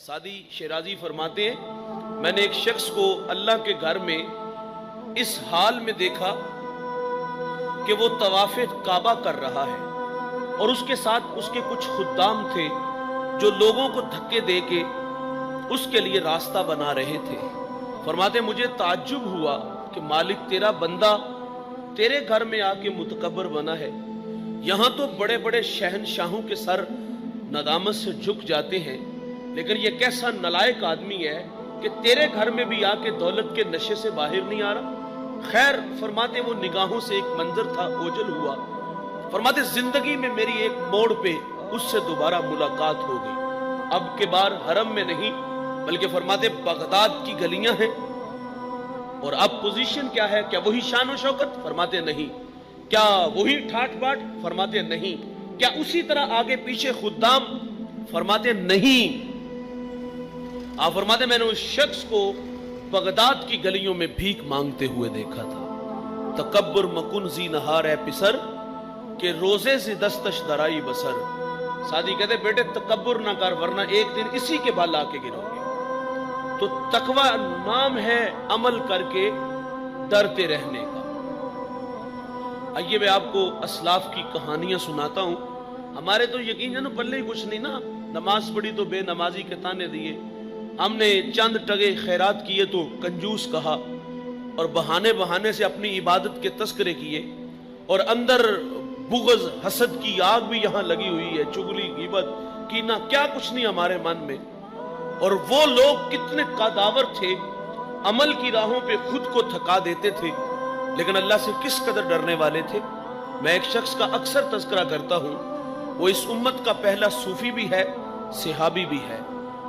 सादी शेराजी फरमाते हैं, मैंने एक शख्स को अल्लाह के घर में इस हाल में देखा कि वो तवाफ़े काबा कर रहा है और उसके साथ उसके कुछ खुद्दाम थे जो लोगों को धक्के दे के उसके लिए रास्ता बना रहे थे। फरमाते मुझे ताज्जुब हुआ कि मालिक तेरा बंदा तेरे घर में आके मुतकब्बर बना है। यहाँ तो बड़े बड़े शहनशाहों के सर नदामत से झुक जाते हैं, लेकिन ये कैसा नलायक आदमी है कि तेरे घर में भी आके दौलत के नशे से बाहर नहीं आ रहा। खैर फरमाते वो निगाहों से एक मंजर था, ओझल हुआ। फरमाते जिंदगी में मेरी एक मोड़ पे उससे दोबारा मुलाकात हो गई। अब के बार हरम में नहीं बल्कि फरमाते बगदाद की गलियां हैं। और अब पोजीशन क्या है? क्या वही शान और शौकत? फरमाते नहीं। क्या वही ठाठ बाट? फरमाते नहीं। क्या उसी तरह आगे पीछे खुद्दाम? फरमाते नहीं। आप फरमाते मैंने उस शख्स को बगदाद की गलियों में भीख मांगते हुए देखा था। तकब्बुर मकुन जी नहार है पिसर के रोजे से दस्तश दराई बसर। सादी कहते बेटे तकब्बुर ना कर वरना एक दिन इसी के बाल आके गिरोगे। तो तकवा नाम है अमल करके डरते रहने का। आइए मैं आपको असलाफ की कहानियां सुनाता हूं। हमारे तो यकीन है ना पल्ले ही कुछ नहीं ना, नमाज पढ़ी तो बेनमाजी के ताने दिए, हमने चंद टगे खैरात किए तो कंजूस कहा, और बहाने बहाने से अपनी इबादत के तस्करे किए, और अंदर बुग़्ज़ हसद की आग भी यहाँ लगी हुई है, चुगली गीबत कीना क्या कुछ नहीं हमारे मन में। और वो लोग कितने कादावर थे, अमल की राहों पे खुद को थका देते थे, लेकिन अल्लाह से किस कदर डरने वाले थे। मैं एक शख्स का अक्सर तज़किरा करता हूँ, वो इस उम्मत का पहला सूफी भी है, सहाबी भी है,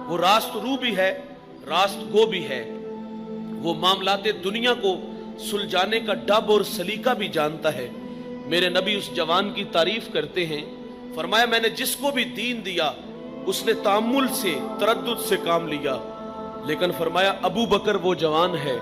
वो रास्त रू भी है, रास्त गो भी है। वो मामलाते दुनिया को सुलझाने का डब और सलीका भी जानता है। मेरे नबी उस जवान की तारीफ करते हैं, फरमाया मैंने जिसको भी दीन दिया उसने तामुल से तरद्दुद से काम लिया, लेकिन फरमाया अबू बकर वो जवान है,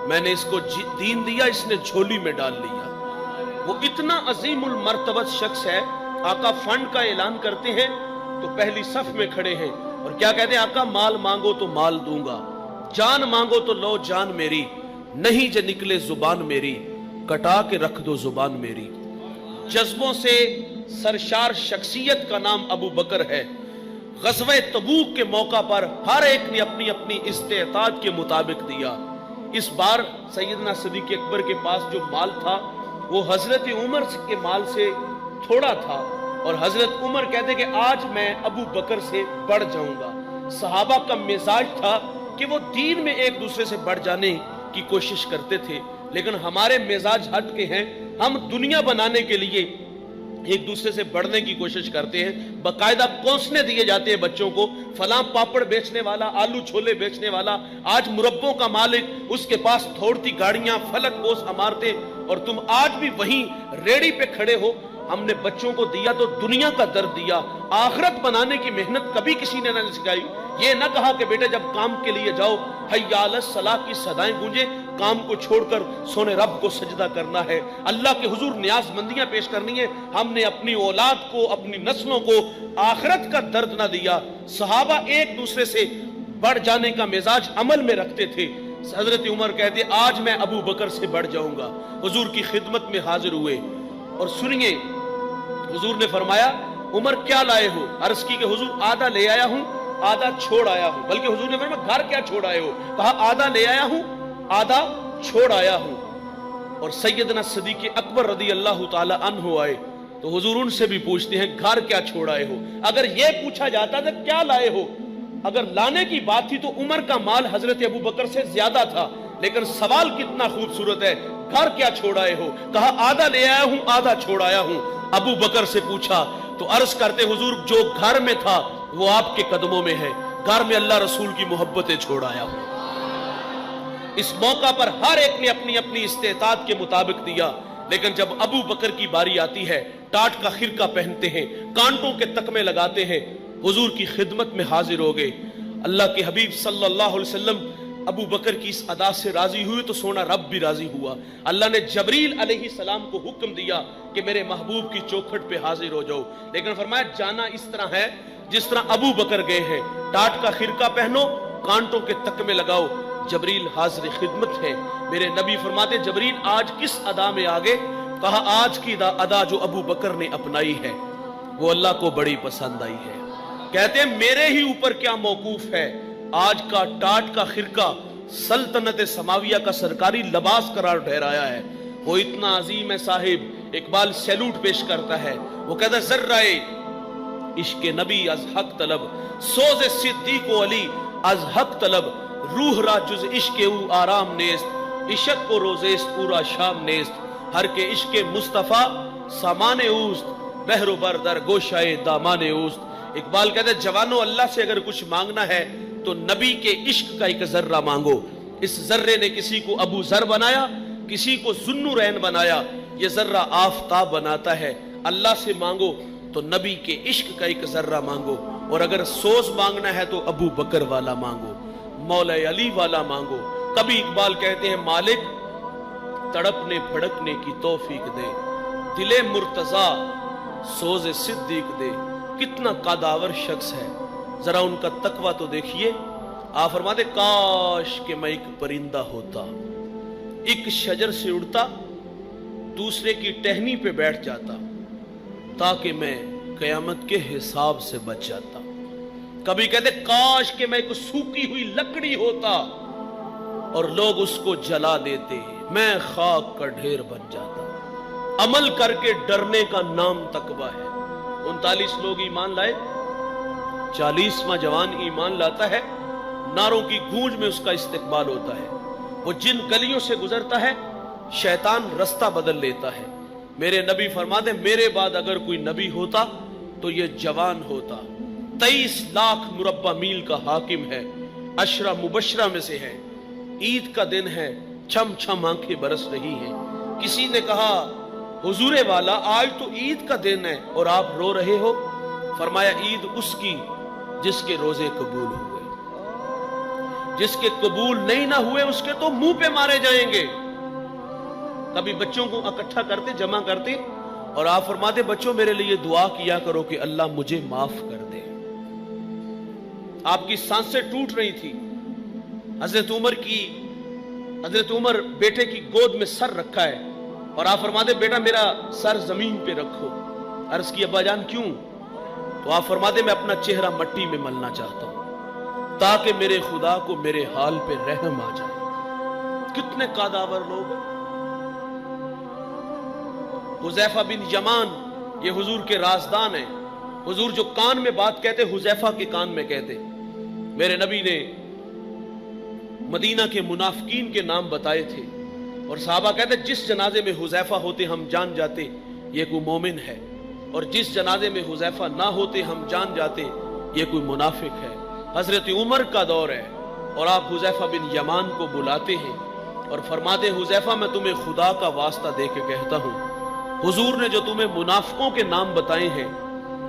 मैंने इसको दीन दिया, इसने झोली में डाल लिया। वो इतना अजीमुल मर्तबत शख्स है। आका फंड का ऐलान करते हैं तो पहली सफ में खड़े हैं और क्या कहते हैं? आका माल मांगो तो माल दूंगा, जान मांगो तो लो जान मेरी, नहीं जे निकले जुबान मेरी, कटा के रख दो जुबान मेरी। जज्बों से सरशार शख्सियत का नाम अबू बकर है। ग़ज़वे तबूक के मौका पर हर एक ने अपनी अपनी इस्तेताद के मुताबिक दिया। इस बार सैयदना सिद्दीक़ अकबर के पास जो माल था वो हजरत उमर के माल से थोड़ा था, और हजरत उमर कहते कि आज मैं अबू बकर से बढ़ जाऊंगा। सहाबा का मिजाज था कि वो दीन में एक दूसरे से बढ़ जाने की कोशिश करते थे, लेकिन हमारे मिजाज हट के हैं। हम दुनिया बनाने के लिए एक दूसरे से बढ़ने की कोशिश करते हैं। बाकायदा कोसने दिए जाते हैं बच्चों को, फलां पापड़ बेचने वाला, आलू छोले बेचने वाला, आज मुरब्बों का मालिक, उसके पास थोड़ती गाड़ियां, फलक पोस इमारतें, और तुम आज भी वहीं रेड़ी पे खड़े हो। हमने बच्चों को दिया तो दुनिया का दर्द दिया, आखिरत बनाने की मेहनत कभी किसी ने न सिखाई। ये ना कहा कि बेटे जब काम के लिए जाओ हय्या अलस सलाह की सदाएं गूंजे, काम को छोड़कर सोने रब को सजदा करना है, अल्लाह के हुजूर न्याज़मंदियां पेश करनी है। हमने अपनी औलाद को, अपनी नस्लों को आखिरत का दर्द ना दिया। सहाबा एक दूसरे से बढ़ जाने का मिजाज अमल में रखते थे। हजरत उमर कहते आज मैं अबू बकर से बढ़ जाऊंगा। हुजूर की खिदमत में हाजिर हुए और सुनिए, हुजूर ने फरमाया उमर क्या लाए हो? अर्ज की कि हुजूर आधा ले आया हूं, आधा छोड़ आया हूं। बल्कि हुजूर ने फरमाया घर क्या छोड़ आए हो? कहा आधा ले आया हूं, आधा छोड़ आया हूं। और सैयदना सिद्दीक़ अकबर रज़ी अल्लाह ताला अन्हु आए तो हुजूर उनसे भी पूछते हैं घर क्या छोड़ आए हो? अगर ये पूछा जाता तो क्या लाए हो, अगर लाने की बात थी तो उमर का माल हजरत अबू बकर से ज्यादा था, लेकिन सवाल कितना खूबसूरत है, घर क्या छोड़ आए हो? कहा आधा ले आया हूं, आधा छोड़ आया हूं। अबू बकर से पूछा तो अर्ज करते हुजूर जो घर में था वो आपके कदमों में है, घर में अल्लाह रसूल की मोहब्बतें छोड़ आया हूं। इस मौका पर हर एक ने अपनी अपनी इस्तेताद के मुताबिक दिया, लेकिन जब अबू बकर की बारी आती है, टाट का खिरका पहनते हैं, कांटों के तकमे लगाते हैं, हुजूर की खिदमत में हाजिर हो गए। अल्लाह के हबीब सल्लल्लाहु अलैहि वसल्लम अबू बकर की इस अदा से राजी हुए तो सोना रब भी राजी हुआ। अल्लाह ने जबरील अलैहि सलाम को हुक्म दिया कि मेरे महबूब की चौखट पे हाजिर हो जाओ, लेकिन फरमाया जाना इस तरह है जिस तरह अबू बकर गए हैं, टाट का खिरका पहनो, कांटों के तक में लगाओ, जबरील हाजिर खिदमत है। मेरे नबी फरमाते जबरील आज किस अदा में आगे? कहा आज की अदा जो अबू बकर ने अपनाई है वो अल्लाह को बड़ी पसंद आई है। कहते हैं मेरे ही ऊपर क्या मौकूफ है, आज का टाट का खिरका सल्तनत समाविया का सरकारी लिबास करार ठहराया है। वो इतना अजीम है साहिब, इकबाल सैल्यूट पेश करता है। वो कहता है जर्राए इश्क नबी अज हक तलब, सोज़े सिद्दीक़ व अली अज हक तलब, रूह रा जुज इश्क ऊ आराम नेस्त, इशक को रोजेस्त पूरा शाम नेस्त, हर के इश्क मुस्तफा सामाने उस्त, बहरो बर दर गोशाए दामाने उस्त। इकबाल कहते हैं जवानों अल्लाह से अगर कुछ मांगना है तो नबी के इश्क का एक जर्रा मांगो। इस जर्रे ने किसी को अबू जर बनाया, किसी को जुन्नुरैन बनाया, ये जर्रा आफताब बनाता है। अल्लाह से मांगो तो नबी के इश्क का एक जर्रा मांगो, और अगर सोच मांगना है तो अबू बकर वाला मांगो, मौला अली वाला मांगो। कभी इकबाल कहते हैं मालिक तड़पने फड़कने की तौफीक दे, दिले मुर्तजा सोज़े सिद्दीक दे। कितना कादावर शख्स है, जरा उनका तकवा तो देखिए। आप फरमाते काश कि मैं एक परिंदा होता, एक शजर से उड़ता, दूसरे की टहनी पे बैठ जाता, ताकि मैं कयामत के हिसाब से बच जाता। कभी कहते काश कि मैं एक सूखी हुई लकड़ी होता और लोग उसको जला देते, मैं खाक का ढेर बन जाता। अमल करके डरने का नाम तकवा है। 39 लोग ईमान लाए, 40वां जवान ईमान लाता है, नारों की गूंज में उसका इस्तिकबाल होता है। वो जिन गलियों से गुजरता है शैतान रास्ता बदल लेता है। मेरे नबी फरमाते मेरे बाद अगर कोई नबी होता तो ये जवान होता। 23 लाख मुरब्बा मील का हाकिम है, अशरा मुबशरा में से है। ईद का दिन है, छम छम आंखें बरस रही हैं। किसी ने कहा हुजूरे वाला आज तो ईद का दिन है और आप रो रहे हो। फरमाया ईद उसकी जिसके रोजे कबूल हुए, जिसके कबूल नहीं ना हुए उसके तो मुंह पे मारे जाएंगे। कभी बच्चों को इकट्ठा करते, जमा करते, और आप फरमाते बच्चों मेरे लिए दुआ किया करो कि अल्लाह मुझे माफ कर दे। आपकी सांसें टूट रही थी। हजरत उमर बेटे की गोद में सर रखा है और आप फरमाते बेटा मेरा सर जमीन पे रखो। अर्ज की अब्बा जान क्यों? तो आप फरमाते मैं अपना चेहरा मट्टी में मलना चाहता हूं ताकि मेरे खुदा को मेरे हाल पे रहम आ जाए। कितने कादावर लोग। हुजैफा बिन यमान ये हुजूर के राजदान है। हुजूर जो कान में बात कहते हुजैफा के कान में कहते। मेरे नबी ने मदीना के मुनाफिकीन के नाम बताए थे और सहाबा कहते जिस जनाजे में हुजैफा होते हम जान जाते ये कोई मोमिन है, और जिस जनाजे में हुजैफा ना होते हम जान जाते ये कोई मुनाफिक है। हजरत उमर का दौर है और आप हुजैफा बिन यमान को बुलाते हैं और फरमाते हुजैफा मैं तुम्हें खुदा का वास्ता दे के कहता हूं, हुजूर ने जो तुम्हें मुनाफिकों के नाम बताए हैं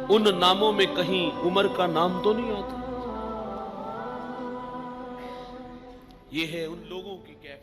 उन नामों में कहीं उमर का नाम तो नहीं आता। ये है उन लोगों की कैफियत।